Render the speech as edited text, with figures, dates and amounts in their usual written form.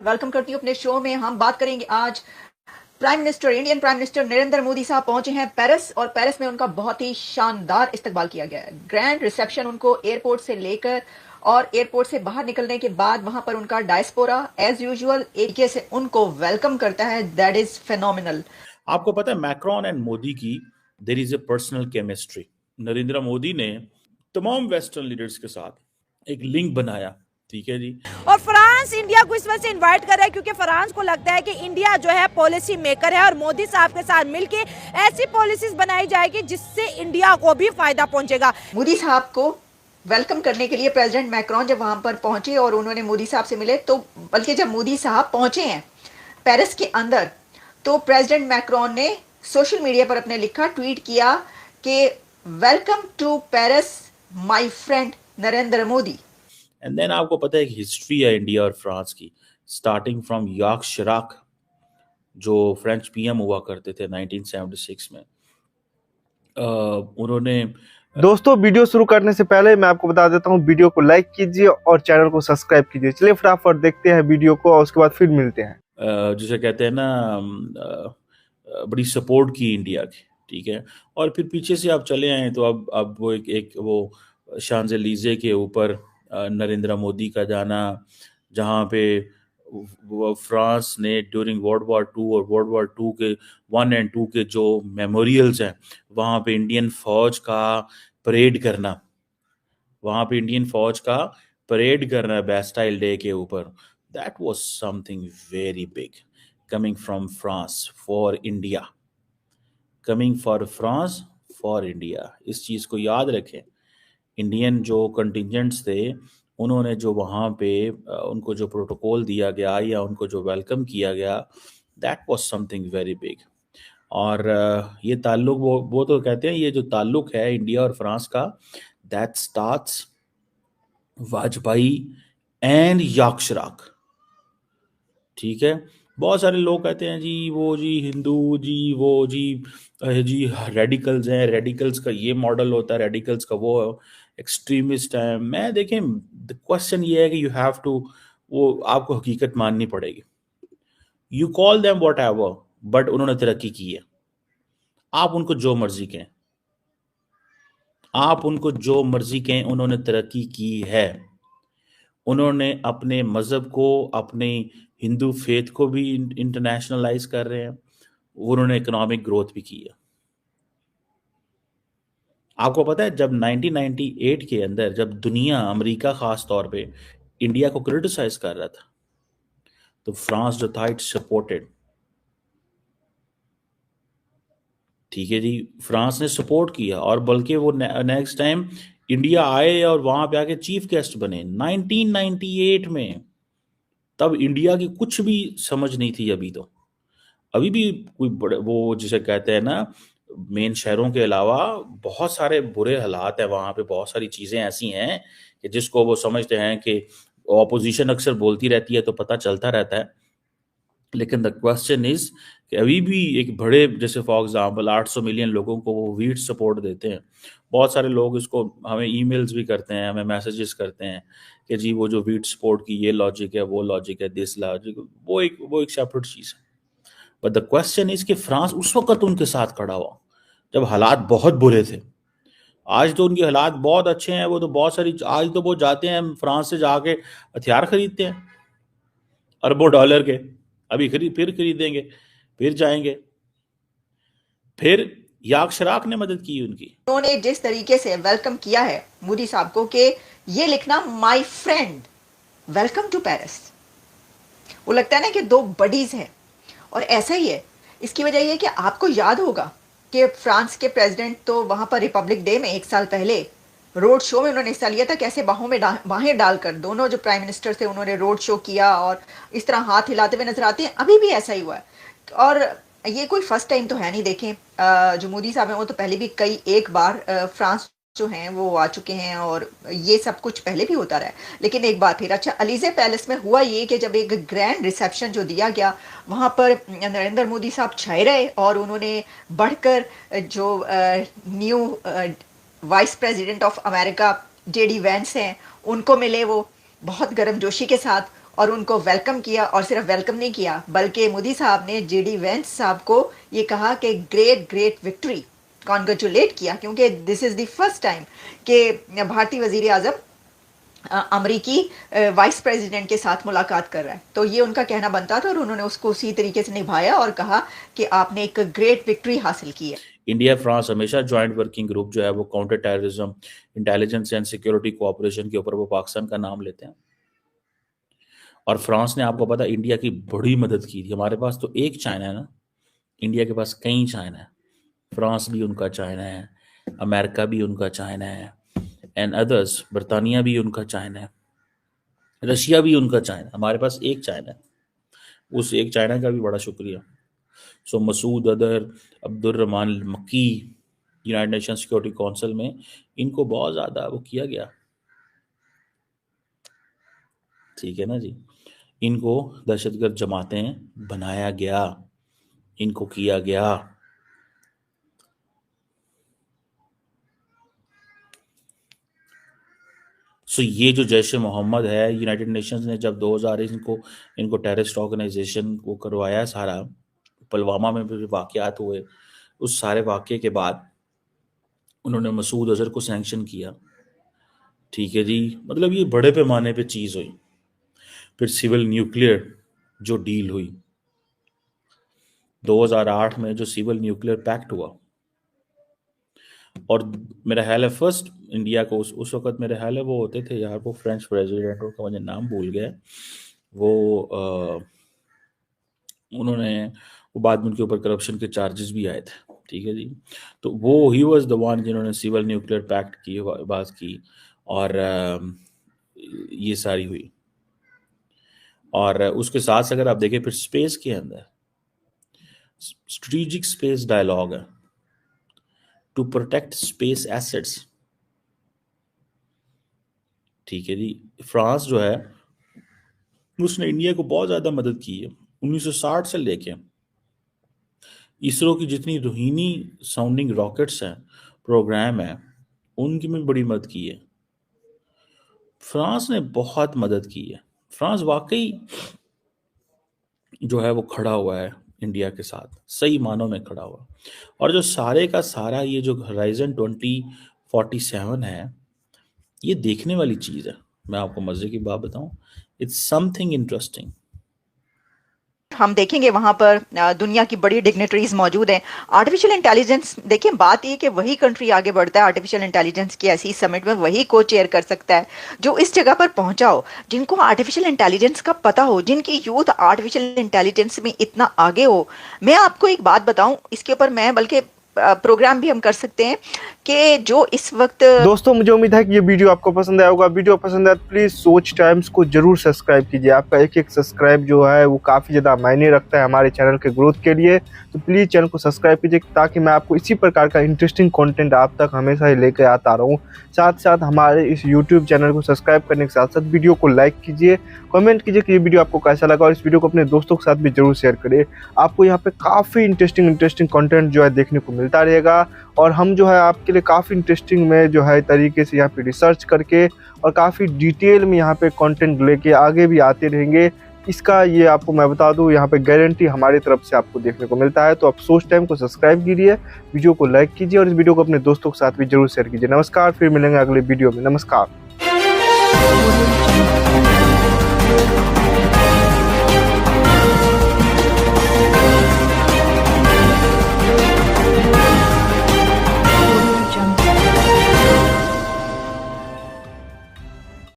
Welcome करती हूँ अपने शो में। हम बात करेंगे आज Indian prime minister Narendra Modi साहब पहुंचे हैं पेरिस, और पेरिस में उनका बहुत ही शानदार इस्तकबाल किया गया है। ग्रैंड रिसेप्शन उनको एयरपोर्ट से लेकर और एयरपोर्ट से बाहर निकलने के बाद वहां पर उनका डायस्पोरा एज यूजुअल एक तरीके से उनको वेलकम करता है। That is phenomenal. आपको पता है मैक्रोन एंड मोदी की there is a personal chemistry. Narendra Modi ने तमाम वेस्टर्न लीडर्स के साथ एक लिंक बनाया, ठीक है जी। और फ्रांस इंडिया को इस वजह से इनवाइट कर रहा है क्योंकि फ्रांस को लगता है कि इंडिया जो है पॉलिसी मेकर है और मोदी साहब के साथ मिलके ऐसी पॉलिसीज बनाई जाएगी जिससे इंडिया को भी फायदा पहुंचेगा। मोदी साहब को वेलकम करने के लिए प्रेसिडेंट मैक्रोन जब वहां पर पहुंचे और उन्होंने मोदी साहब से मिले, तो बल्कि जब मोदी साहब पहुंचे हैं पेरिस के अंदर, तो प्रेसिडेंट मैक्रोन ने सोशल मीडिया पर अपने लिखा, ट्वीट किया कि welcome to Paris my friend Narendra Modi. And then आपको पता है कि हिस्ट्री है इंडिया और फ्रांस की, स्टार्टिंग फ्रॉम याक शिराक जो फ्रेंच पीएम हुआ करते थे 1976 में। उन्होंने दोस्तों, वीडियो शुरू करने से पहले मैं आपको बता देता हूँ, वीडियो को लाइक कीजिए और चैनल को सब्सक्राइब कीजिए। चलिए फटाफट देखते हैं वीडियो को और उसके बाद फिर मिलते हैं। जिसे कहते हैं ना, बड़ी सपोर्ट की इंडिया की, ठीक है। और फिर पीछे से आप चले आए तो अब वो एक वो शांज़ेलीज़े के ऊपर नरेंद्र मोदी का जाना, जहाँ पे वो फ्रांस ने ड्यूरिंग वर्ल्ड वॉर टू के 1 और 2 के जो मेमोरियल्स हैं, वहाँ पे इंडियन फौज का परेड करना, बैस्टाइल डे के ऊपर, that was something very big coming from France for India, इस चीज़ को याद रखें। इंडियन जो कंटिजेंट्स थे, उन्होंने जो वहाँ पे उनको जो प्रोटोकॉल दिया गया या उनको जो वेलकम किया गया, that was something very big. और ये ताल्लुक वो तो कहते हैं, ये जो ताल्लुक है इंडिया और फ्रांस का, that starts Vajpayee and yak Chirac, ठीक है। बहुत सारे लोग कहते हैं जी वो जी हिंदू जी वो जी रेडिकल्स हैं, रेडिकल्स का ये मॉडल होता है, रेडिकल्स का वो एक्सट्रीमिस्ट है। मैं देखें, द क्वेश्चन ये है कि यू हैव टू, वो आपको हकीकत माननी पड़ेगी। You call them what ever, but उन्होंने तरक्की की है। आप उनको जो मर्जी कहें, उन्होंने तरक्की की है। उन्होंने अपने मज़हब को, अपने हिंदू फेथ को भी इंटरनेशनलाइज कर रहे हैं। उन्होंने इकोनॉमिक ग्रोथ भी की है। आपको पता है जब 1998 के अंदर, जब दुनिया, अमेरिका खास तौर पे इंडिया को क्रिटिसाइज कर रहा था, तो फ्रांस जो था इट सपोर्टेड, ठीक है जी। फ्रांस ने सपोर्ट किया और बल्कि वो नेक्स्ट टाइम इंडिया आए और वहां पे आके चीफ गेस्ट बने 1998 में। तब इंडिया की कुछ भी समझ नहीं थी। अभी भी कोई बड़े, वो जिसे कहते हैं ना, मेन शहरों के अलावा बहुत सारे बुरे हालात है वहाँ पे। बहुत सारी चीज़ें ऐसी हैं कि जिसको वो समझते हैं कि ऑपोजिशन अक्सर बोलती रहती है तो पता चलता रहता है, लेकिन द क्वेश्चन इज कि अभी भी एक बड़े, जैसे फॉर एग्जांपल 800 मिलियन लोगों को वो वीट सपोर्ट देते हैं। बहुत सारे लोग इसको हमें ईमेल्स भी करते हैं, हमें मैसेजेस करते हैं कि जी वो जो वीट सपोर्ट की ये लॉजिक है, वो लॉजिक है, दिस लॉजिक, वो एक सेपरेट चीज़ है। बट द क्वेश्चन इज कि फ्रांस उस वक्त उनके साथ खड़ा हुआ जब हालात बहुत बुरे थे। आज तो उनके हालात बहुत अच्छे हैं। वो तो बहुत सारी, आज तो वो जाते हैं फ्रांस से जाके हथियार खरीदते हैं अरबों डॉलर के। अभी फिर खरीदेंगे, फिर जाएंगे। फिर याक शराक ने मदद की उनकी। उन्होंने जिस तरीके से वेलकम किया है मोदी साहब को, कि ये लिखना my friend welcome to Paris, वो लगता है ना कि दो बडीज हैं। और ऐसा ही है। इसकी वजह यह है कि आपको याद होगा कि फ्रांस के प्रेसिडेंट तो वहां पर रिपब्लिक डे में 1 साल पहले रोड शो में उन्होंने हिस्सा लिया था। कैसे बाहों में बाहें डालकर दोनों जो प्राइम मिनिस्टर थे उन्होंने रोड शो किया और इस तरह हाथ हिलाते हुए नजर आते हैं। अभी भी ऐसा ही हुआ है। और ये कोई फर्स्ट टाइम तो है नहीं। देखें, जो मोदी साहब हैं वो तो पहले भी एक बार फ्रांस जो हैं वो आ चुके हैं और ये सब कुछ पहले भी होता रहा है। लेकिन एक बार फिर, अच्छा, अलीजे पैलेस में हुआ ये कि जब एक ग्रैंड रिसेप्शन जो दिया गया, वहाँ पर नरेंद्र मोदी साहब छाए रहे और उन्होंने बढ़कर जो new vice president of America JD Vance हैं उनको मिले। वो बहुत गर्मजोशी के साथ और उनको वेलकम किया, और सिर्फ वेलकम नहीं किया बल्कि मोदी साहब ने जेडी वेंस साहब को ये कहा कि ग्रेट ग्रेट विक्ट्री, कॉन्ग्रेचुलेट किया, क्योंकि this is the first time कि भारतीय वजीर आज़म अमरीकी वाइस प्रेसिडेंट के साथ मुलाकात कर रहा है। तो ये उनका कहना बनता था और उन्होंने उसको उसी तरीके से निभाया और कहा कि आपने एक ग्रेट विक्ट्री हासिल की है। इंडिया फ्रांस हमेशा जॉइंट वर्किंग ग्रुप जो है वो counter terrorism, intelligence and security cooperation के ऊपर वो पाकिस्तान का नाम लेते हैं। और फ्रांस ने, आपको पता, इंडिया की बड़ी मदद की थी। हमारे पास तो एक चाइना है ना, इंडिया के पास कई चाइना है। फ्रांस भी उनका चाइना है, अमेरिका भी उनका चाइना है, एंड अदर्स, बरतानिया भी उनका चाइना है, रशिया भी उनका चाइना। हमारे पास एक चाइना है, उस एक चाइना का भी बड़ा शुक्रिया। सो मसूद अदर, अब्दुल रहमान मक्की, यूनाइटेड नेशन सिक्योरिटी काउंसिल में इनको बहुत ज़्यादा वो किया गया, ठीक है ना जी। इनको दहशतगर्द जमातें बनाया गया, इनको किया गया। सो ये जो जैश ए मोहम्मद है, यूनाइटेड नेशंस ने जब 2000 इनको टेररिस्ट ऑर्गेनाइजेशन को करवाया, सारा पुलवामा में भी वाक़यात हुए, उस सारे वाक़े के बाद उन्होंने मसूद अजहर को सैंक्शन किया, ठीक है जी। मतलब ये बड़े पैमाने पे चीज़ हुई। फिर सिविल न्यूक्लियर जो डील हुई 2008 में, जो सिविल न्यूक्लियर पैक्ट हुआ, और मेरा ख्याल है फर्स्ट इंडिया को उस वक्त मेरे ख्याल है वो होते थे यार, वो फ्रेंच प्रेसिडेंट, उनका मुझे नाम भूल गया वो, वो बाद में उनके ऊपर करप्शन के चार्जेस भी आए थे, ठीक है जी। तो वो ही वाज द वन जिन्होंने सिविल न्यूक्लियर पैक्ट की बात की, और ये सारी हुई। और उसके साथ अगर आप देखें, फिर स्पेस के अंदर स्ट्रेटेजिक स्पेस डायलॉग है टू प्रोटेक्ट स्पेस एसेट्स, ठीक है जी। फ्रांस जो है उसने इंडिया को बहुत ज़्यादा मदद की है। 1960 से लेके इसरो की जितनी रोहिणी साउंडिंग रॉकेट्स हैं, प्रोग्राम है, उनकी में बड़ी मदद की है। फ्रांस ने बहुत मदद की है। फ्रांस वाकई जो है वो खड़ा हुआ है इंडिया के साथ, सही मानों में खड़ा हुआ। और जो सारे का सारा ये जो होराइजन 2047 है, ये देखने वाली चीज़ है। मैं आपको मज़े की बात बताऊं, इट्स समथिंग इंटरेस्टिंग। हम देखेंगे वहां पर दुनिया की बड़ी डिग्नेटरीज मौजूद हैं। आर्टिफिशियल इंटेलिजेंस, देखिए बात ये कि वही कंट्री आगे बढ़ता है आर्टिफिशियल इंटेलिजेंस की ऐसी समिट में, वही को चेयर कर सकता है जो इस जगह पर पहुंचा हो, जिनको आर्टिफिशियल इंटेलिजेंस का पता हो, जिनकी यूथ आर्टिफिशियल इंटेलिजेंस में इतना आगे हो। मैं आपको एक बात बताऊं, इसके ऊपर मैं बल्कि प्रोग्राम भी हम कर सकते हैं कि जो इस वक्त। दोस्तों मुझे उम्मीद है कि ये वीडियो आपको पसंद आया होगा। वीडियो पसंद आया तो प्लीज़ सोच टाइम्स को जरूर सब्सक्राइब कीजिए। आपका एक एक सब्सक्राइब जो है वो काफ़ी ज़्यादा मायने रखता है हमारे चैनल के ग्रोथ के लिए। तो प्लीज़ चैनल को सब्सक्राइब कीजिए ताकि मैं आपको इसी प्रकार का इंटरेस्टिंग कंटेंट आप तक हमेशा ही लेकर आता रहूँ। साथ साथ हमारे इस यूट्यूब चैनल को सब्सक्राइब करने के साथ साथ वीडियो को लाइक कीजिए, कमेंट कीजिए कि ये वीडियो आपको कैसा लगा, और इस वीडियो को अपने दोस्तों के साथ भी जरूर शेयर करिए। आपको यहाँ पे काफ़ी इंटरेस्टिंग कंटेंट जो है देखने को मिलता रहेगा, और हम जो है आपके लिए काफ़ी इंटरेस्टिंग में जो है तरीके से यहाँ पे रिसर्च करके और काफ़ी डिटेल में यहाँ पे कंटेंट लेके आगे भी आते रहेंगे। इसका ये आपको मैं बता दूं, यहाँ पे गारंटी हमारी तरफ से आपको देखने को मिलता है। तो आप सोच टाइम को सब्सक्राइब कीजिए, वीडियो को लाइक कीजिए और इस वीडियो को अपने दोस्तों के साथ भी जरूर शेयर कीजिए। नमस्कार, फिर मिलेंगे अगले वीडियो में। नमस्कार।